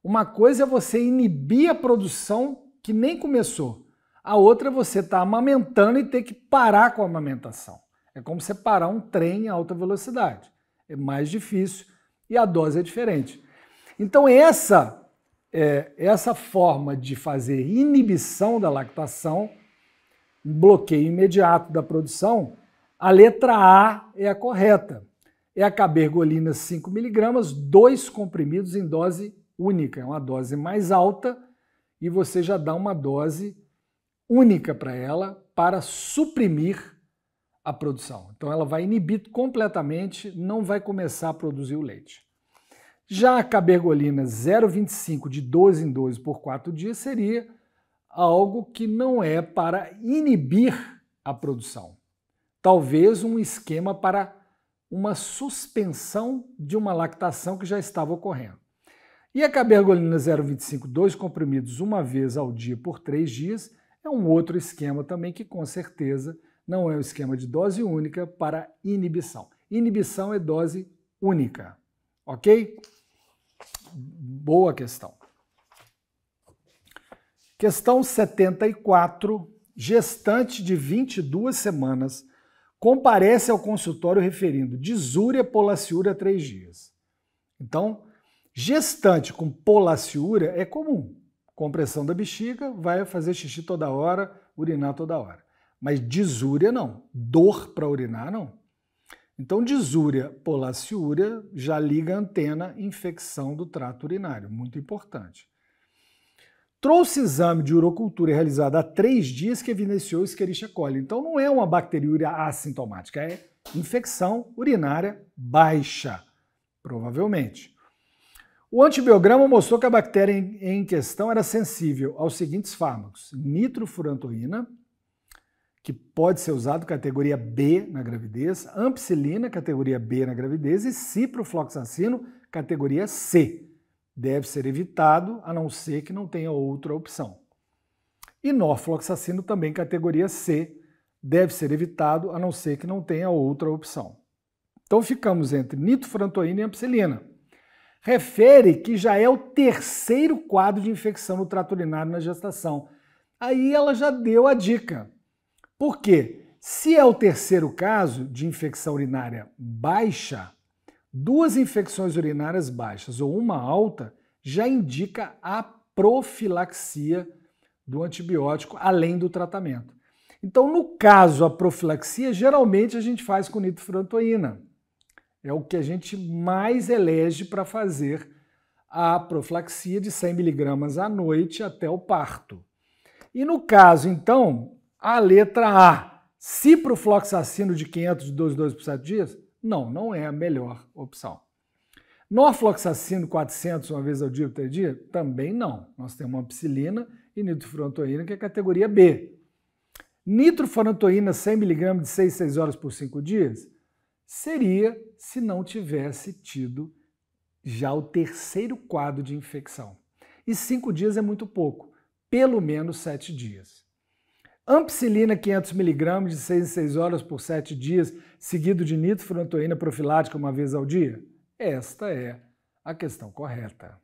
Uma coisa é você inibir a produção que nem começou. A outra é você estar amamentando e ter que parar com a amamentação. É como você parar um trem em alta velocidade. É mais difícil e a dose é diferente. Então essa essa forma de fazer inibição da lactação, um bloqueio imediato da produção, a letra A é a correta. É a cabergolina 5 mg, 2 comprimidos em dose única. É uma dose mais alta e você já dá uma dose única para ela para suprimir a produção. Então ela vai inibir completamente, não vai começar a produzir o leite. Já a cabergolina 0,25 de 12 em 12 por 4 dias seria algo que não é para inibir a produção. Talvez um esquema para uma suspensão de uma lactação que já estava ocorrendo. E a cabergolina 0,25, 2 comprimidos uma vez ao dia por 3 dias, é um outro esquema também que com certeza não é um esquema de dose única para inibição. Inibição é dose única, ok? Boa questão. Questão 74, gestante de 22 semanas comparece ao consultório referindo disúria, polaciúria há 3 dias. Então, gestante com polaciúria é comum. Compressão da bexiga, vai fazer xixi toda hora, urinar toda hora. Mas disúria não, dor para urinar não. Então, disúria, polaciúria já liga a antena infecção do trato urinário, muito importante. Trouxe exame de urocultura realizado há 3 dias que evidenciou Escherichia coli. Então não é uma bacteriúria assintomática, é infecção urinária baixa, provavelmente. O antibiograma mostrou que a bactéria em questão era sensível aos seguintes fármacos: nitrofurantoína, que pode ser usado categoria B na gravidez, ampicilina, categoria B na gravidez, e ciprofloxacino, categoria C. Deve ser evitado, a não ser que não tenha outra opção. E norfloxacino, também categoria C, deve ser evitado, a não ser que não tenha outra opção. Então ficamos entre nitrofurantoína e ampicilina. Refere que já é o 3º quadro de infecção no trato urinário na gestação. Aí ela já deu a dica. Por quê? Se é o 3º caso de infecção urinária baixa, 2 infecções urinárias baixas ou uma alta já indica a profilaxia do antibiótico além do tratamento. Então, no caso, a profilaxia geralmente a gente faz com nitrofurantoína. É o que a gente mais elege para fazer a profilaxia de 100 mg à noite até o parto. E no caso, então, a letra A, ciprofloxacino de 500 de 12 por 7 dias? Não, não é a melhor opção. Norfloxacino 400 uma vez ao dia por 3 dias? Também não. Nós temos ampicilina e nitrofurantoína, que é categoria B. Nitrofurantoína 100 mg de 6 horas por 5 dias? Seria se não tivesse tido já o 3º quadro de infecção. E 5 dias é muito pouco, pelo menos 7 dias. Ampicilina 500 mg de 6 em 6 horas por 7 dias, seguido de nitrofurantoína profilática uma vez ao dia? Esta é a questão correta.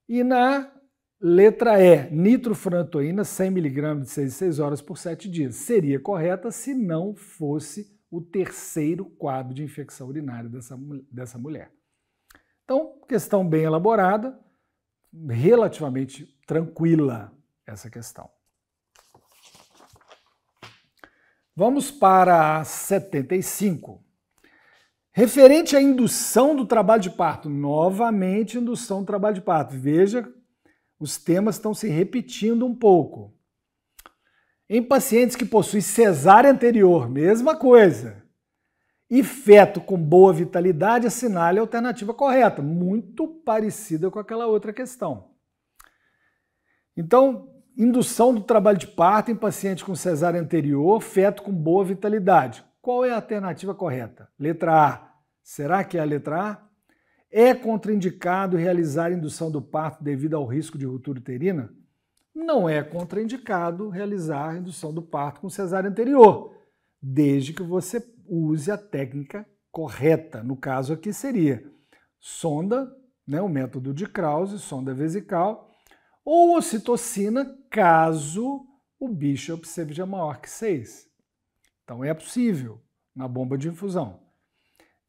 E na letra E, nitrofurantoína 100 mg de 6 em 6 horas por 7 dias. Seria correta se não fosse o 3º quadro de infecção urinária dessa mulher. Então, questão bem elaborada, relativamente tranquila essa questão. Vamos para a 75. Referente à indução do trabalho de parto. Novamente, indução do trabalho de parto. Veja, os temas estão se repetindo um pouco. Em pacientes que possuem cesárea anterior, mesma coisa. E feto com boa vitalidade, assinale a alternativa correta. Muito parecida com aquela outra questão. Então, indução do trabalho de parto em paciente com cesárea anterior, feto com boa vitalidade. Qual é a alternativa correta? Letra A. Será que é a letra A? É contraindicado realizar indução do parto devido ao risco de ruptura uterina? Não é contraindicado realizar indução do parto com cesárea anterior, desde que você use a técnica correta. No caso aqui seria sonda, o método de Krause, sonda vesical, ou ocitocina, caso o Bishop seja maior que 6. Então é possível na bomba de infusão.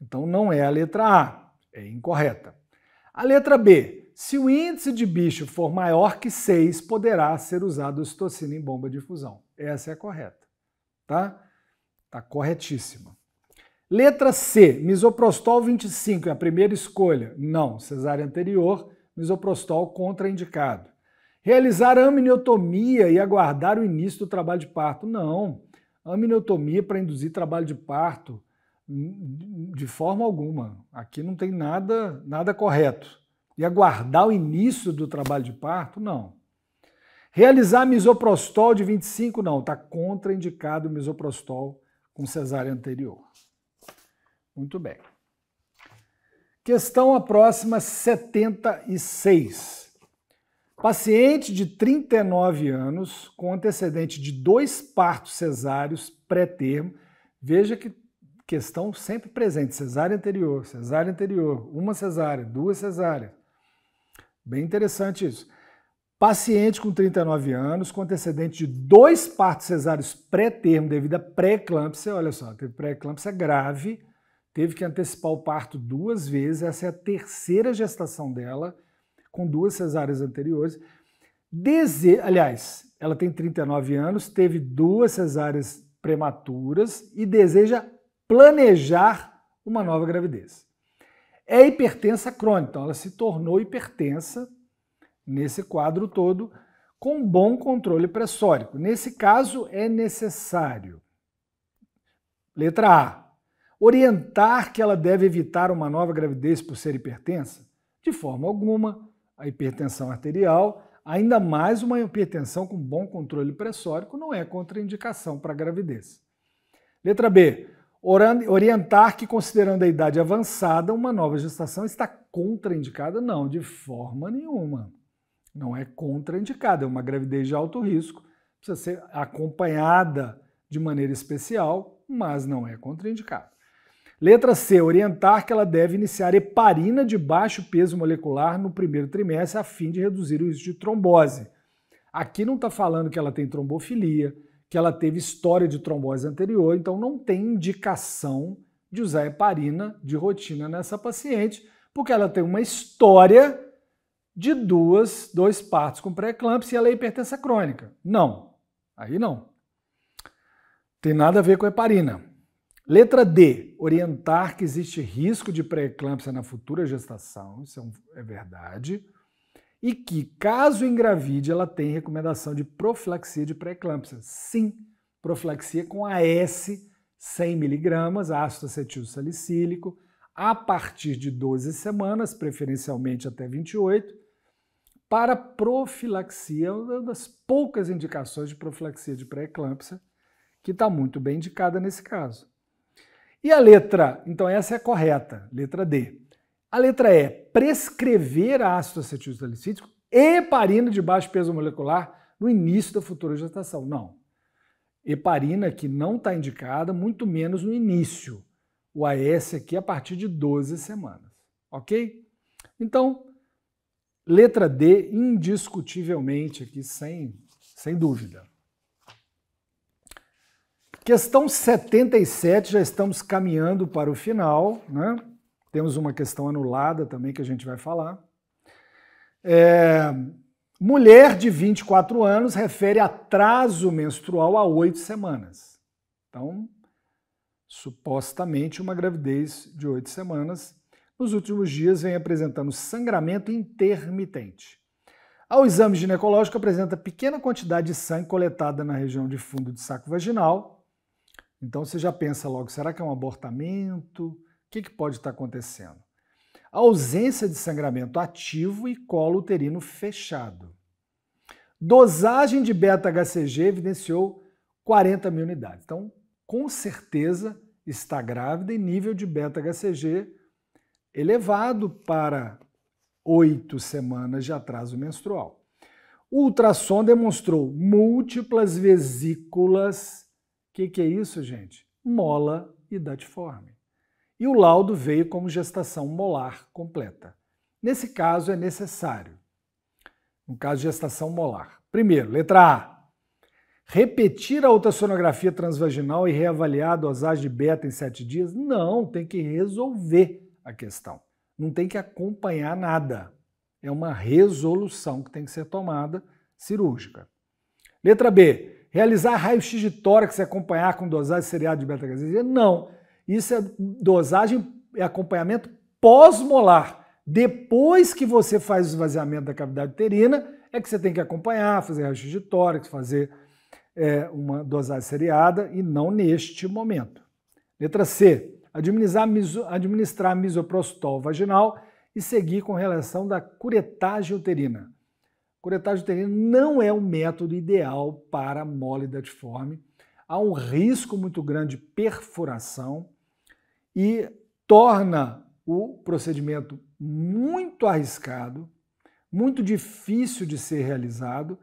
Então não é a letra A, é incorreta. A letra B, se o índice de bicho for maior que 6, poderá ser usado ocitocina em bomba de infusão. Essa é a correta, tá? Tá corretíssima. Letra C, misoprostol 25 é a primeira escolha. Não, cesárea anterior, misoprostol contraindicado. Realizar amniotomia e aguardar o início do trabalho de parto. Não, amniotomia para induzir trabalho de parto, de forma alguma. Aqui não tem nada correto. E aguardar o início do trabalho de parto, não. Realizar misoprostol de 25, não, está contraindicado o misoprostol com cesárea anterior. Muito bem. Questão a próxima, 76. Paciente de 39 anos com antecedente de 2 partos cesáreos pré-termo. Veja que questão sempre presente, cesárea anterior, uma cesárea, 2 cesáreas. Bem interessante isso. Paciente com 39 anos com antecedente de 2 partos cesáreos pré-termo devido a pré-eclâmpsia, olha só, teve pré-eclâmpsia grave, teve que antecipar o parto 2 vezes, essa é a 3ª gestação dela, com 2 cesáreas anteriores. Aliás, ela tem 39 anos, teve 2 cesáreas prematuras e deseja planejar uma nova gravidez. É hipertensa crônica, então ela se tornou hipertensa nesse quadro todo, com bom controle pressórico. Nesse caso, é necessário. Letra A. Orientar que ela deve evitar uma nova gravidez por ser hipertensa? De forma alguma. A hipertensão arterial, ainda mais uma hipertensão com bom controle pressórico, não é contraindicação para a gravidez. Letra B. Orientar que, considerando a idade avançada, uma nova gestação está contraindicada? Não, de forma nenhuma. Não é contraindicada, é uma gravidez de alto risco, precisa ser acompanhada de maneira especial, mas não é contraindicada. Letra C, orientar que ela deve iniciar heparina de baixo peso molecular no primeiro trimestre a fim de reduzir o risco de trombose. Aqui não está falando que ela tem trombofilia, que ela teve história de trombose anterior, então não tem indicação de usar heparina de rotina nessa paciente, porque ela tem uma história de 2 partos com pré-eclâmpsia e ela é hipertensa crônica. Não, aí não. Tem nada a ver com heparina. Letra D, orientar que existe risco de pré-eclâmpsia na futura gestação, isso é verdade, e que, caso engravide, ela tem recomendação de profilaxia de pré-eclâmpsia. Sim, profilaxia com AS 100 mg, ácido acetil salicílico, a partir de 12 semanas, preferencialmente até 28, para profilaxia, uma das poucas indicações de profilaxia de pré-eclâmpsia, que está muito bem indicada nesse caso. E a letra, então essa é a correta, letra D. A letra E, prescrever ácido acetil salicílico e heparina de baixo peso molecular no início da futura gestação. Não. Heparina que não está indicada, muito menos no início. O AS aqui a partir de 12 semanas. Ok? Então, letra D, indiscutivelmente aqui, sem dúvida. Questão 77, já estamos caminhando para o final, né? Temos uma questão anulada também que a gente vai falar. Mulher de 24 anos refere atraso menstrual a 8 semanas. Então, supostamente uma gravidez de 8 semanas. Nos últimos dias vem apresentando sangramento intermitente. Ao exame ginecológico apresenta pequena quantidade de sangue coletada na região de fundo de saco vaginal. Então você já pensa logo, será que é um abortamento? O que pode estar acontecendo? A ausência de sangramento ativo e colo uterino fechado. Dosagem de beta-HCG evidenciou 40.000 unidades. Então, com certeza, está grávida e nível de beta-HCG elevado para 8 semanas de atraso menstrual. O ultrassom demonstrou múltiplas vesículas. O que é isso, gente? Mola e datiforme. E o laudo veio como gestação molar completa. Nesse caso, é necessário. No caso de gestação molar. Primeiro, letra A. Repetir a ultrassonografia transvaginal e reavaliar a dosagem de beta em 7 dias? Não, tem que resolver a questão. Não tem que acompanhar nada. É uma resolução que tem que ser tomada cirúrgica. Letra B. Realizar raio-x de tórax e acompanhar com dosagem seriada de beta-hactogenina? Não. Isso é dosagem e acompanhamento pós-molar. Depois que você faz o esvaziamento da cavidade uterina, é que você tem que acompanhar, fazer raio-x de tórax, fazer uma dosagem seriada e não neste momento. Letra C. Administrar misoprostol vaginal e seguir com relação da curetagem uterina. Curetagem uterina não é o método ideal para mole datiforme. Há um risco muito grande de perfuração e torna o procedimento muito arriscado, muito difícil de ser realizado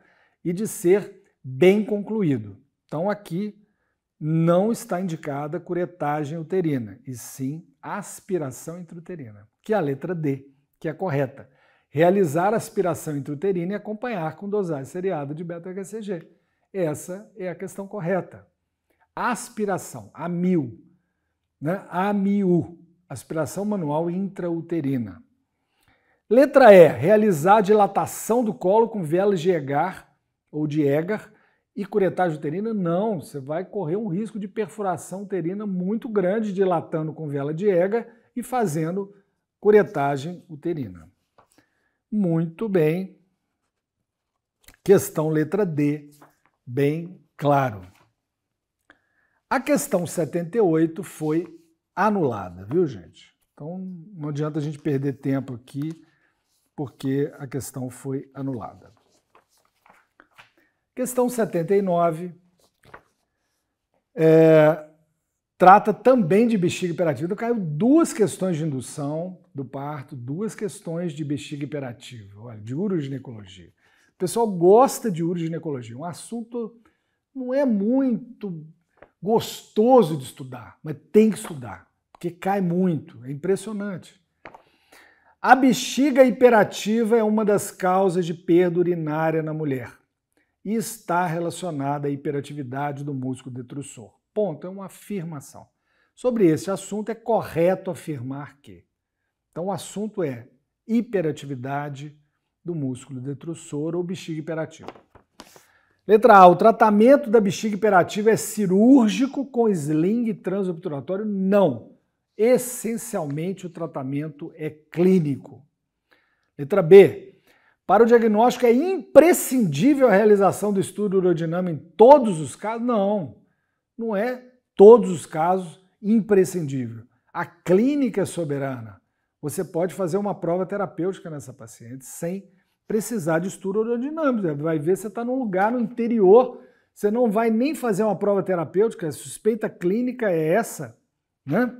e de ser bem concluído. Então aqui não está indicada curetagem uterina, e sim aspiração intrauterina, que é a letra D, que é correta. Realizar aspiração intrauterina e acompanhar com dosagem seriada de beta-HCG. Essa é a questão correta. Aspiração, AMIU, né? AMIU, aspiração manual intrauterina. Letra E, realizar dilatação do colo com velas de Egar ou de Egar e curetagem uterina? Não, você vai correr um risco de perfuração uterina muito grande dilatando com vela de Egar e fazendo curetagem uterina. Muito bem. Questão letra D, bem claro. A questão 78 foi anulada, viu, gente? Então não adianta a gente perder tempo aqui, porque a questão foi anulada. Questão 79 trata também de bexiga hiperativa. Então caiu duas questões de indução do parto, duas questões de bexiga hiperativa, olha, de uroginecologia. O pessoal gosta de uroginecologia, um assunto não é muito gostoso de estudar, mas tem que estudar, porque cai muito, é impressionante. A bexiga hiperativa é uma das causas de perda urinária na mulher e está relacionada à hiperatividade do músculo detrusor. Ponto, é uma afirmação. Sobre esse assunto é correto afirmar que. Então o assunto é hiperatividade do músculo detrusor ou bexiga hiperativa. Letra A, o tratamento da bexiga hiperativa é cirúrgico com sling transobturatório? Não. Essencialmente o tratamento é clínico. Letra B, para o diagnóstico é imprescindível a realização do estudo urodinâmico em todos os casos? Não, não é todos os casos imprescindível. A clínica é soberana. Você pode fazer uma prova terapêutica nessa paciente sem precisar de estudo urodinâmico. Vai ver, você está num lugar no interior, você não vai nem fazer uma prova terapêutica, a suspeita clínica é essa, né?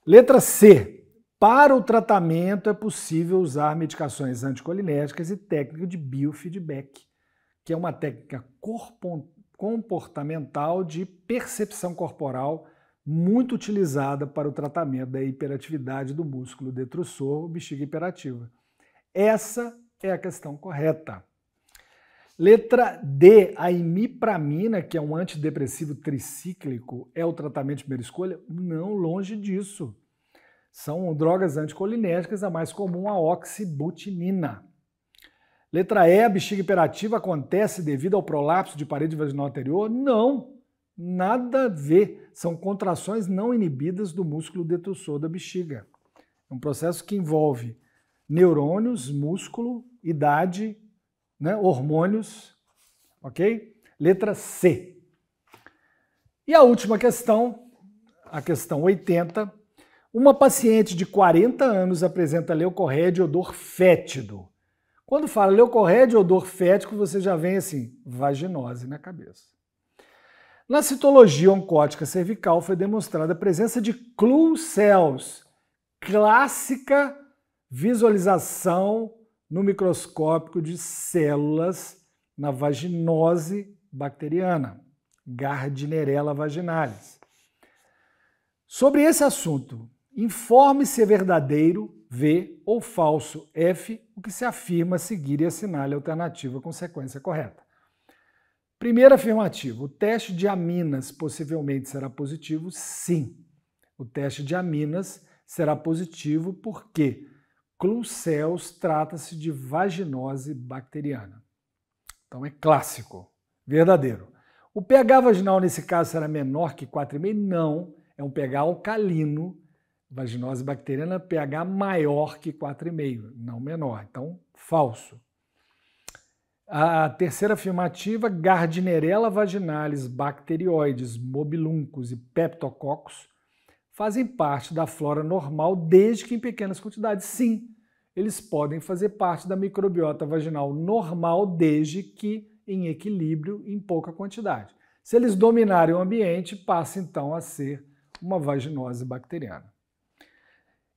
Letra C. Para o tratamento é possível usar medicações anticolinérgicas e técnica de biofeedback, que é uma técnica comportamental de percepção corporal muito utilizada para o tratamento da hiperatividade do músculo detrusor ou bexiga hiperativa. Essa é a questão correta. Letra D, a imipramina, que é um antidepressivo tricíclico, é o tratamento de primeira escolha? Não, longe disso. São drogas anticolinérgicas, a mais comum a oxibutinina. Letra E, a bexiga hiperativa acontece devido ao prolapso de parede vaginal anterior? Não, nada a ver. São contrações não inibidas do músculo detrusor da bexiga. É um processo que envolve neurônios, músculo, idade, né, hormônios, ok? Letra C. E a última questão, a questão 80. Uma paciente de 40 anos apresenta leucorreia de odor fétido. Quando fala leucorreia de odor fétido, você já vem assim, vaginose na cabeça. Na citologia oncótica cervical foi demonstrada a presença de clue cells, clássica visualização no microscópio de células na vaginose bacteriana, Gardnerella vaginalis. Sobre esse assunto, informe se é verdadeiro, V, ou falso, F, o que se afirma a seguir e assinale a alternativa com sequência correta. Primeira afirmativa, o teste de aminas possivelmente será positivo? Sim. O teste de aminas será positivo porque Klucels trata-se de vaginose bacteriana. Então é clássico, verdadeiro. O pH vaginal nesse caso será menor que 4,5? Não, é um pH alcalino. Vaginose bacteriana, pH maior que 4,5, não menor. Então, falso. A terceira afirmativa, Gardnerella vaginalis, bacteroides, mobiluncos e peptococcus fazem parte da flora normal desde que em pequenas quantidades. Sim, eles podem fazer parte da microbiota vaginal normal desde que em equilíbrio em pouca quantidade. Se eles dominarem o ambiente, passa então a ser uma vaginose bacteriana.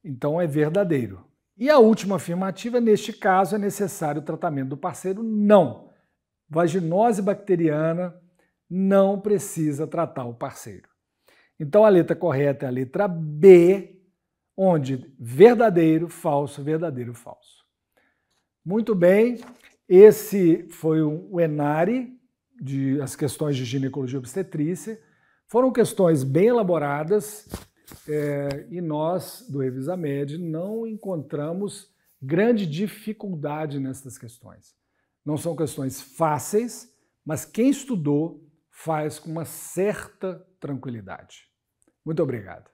Então é verdadeiro. E a última afirmativa, neste caso, é necessário o tratamento do parceiro? Não. Vaginose bacteriana não precisa tratar o parceiro. Então a letra correta é a letra B, onde verdadeiro, falso, verdadeiro, falso. Muito bem, esse foi o ENARI, as questões de ginecologia e obstetrícia. Foram questões bem elaboradas e nós, do Revisamed, não encontramos grande dificuldade nessas questões. Não são questões fáceis, mas quem estudou faz com uma certa tranquilidade. Muito obrigado.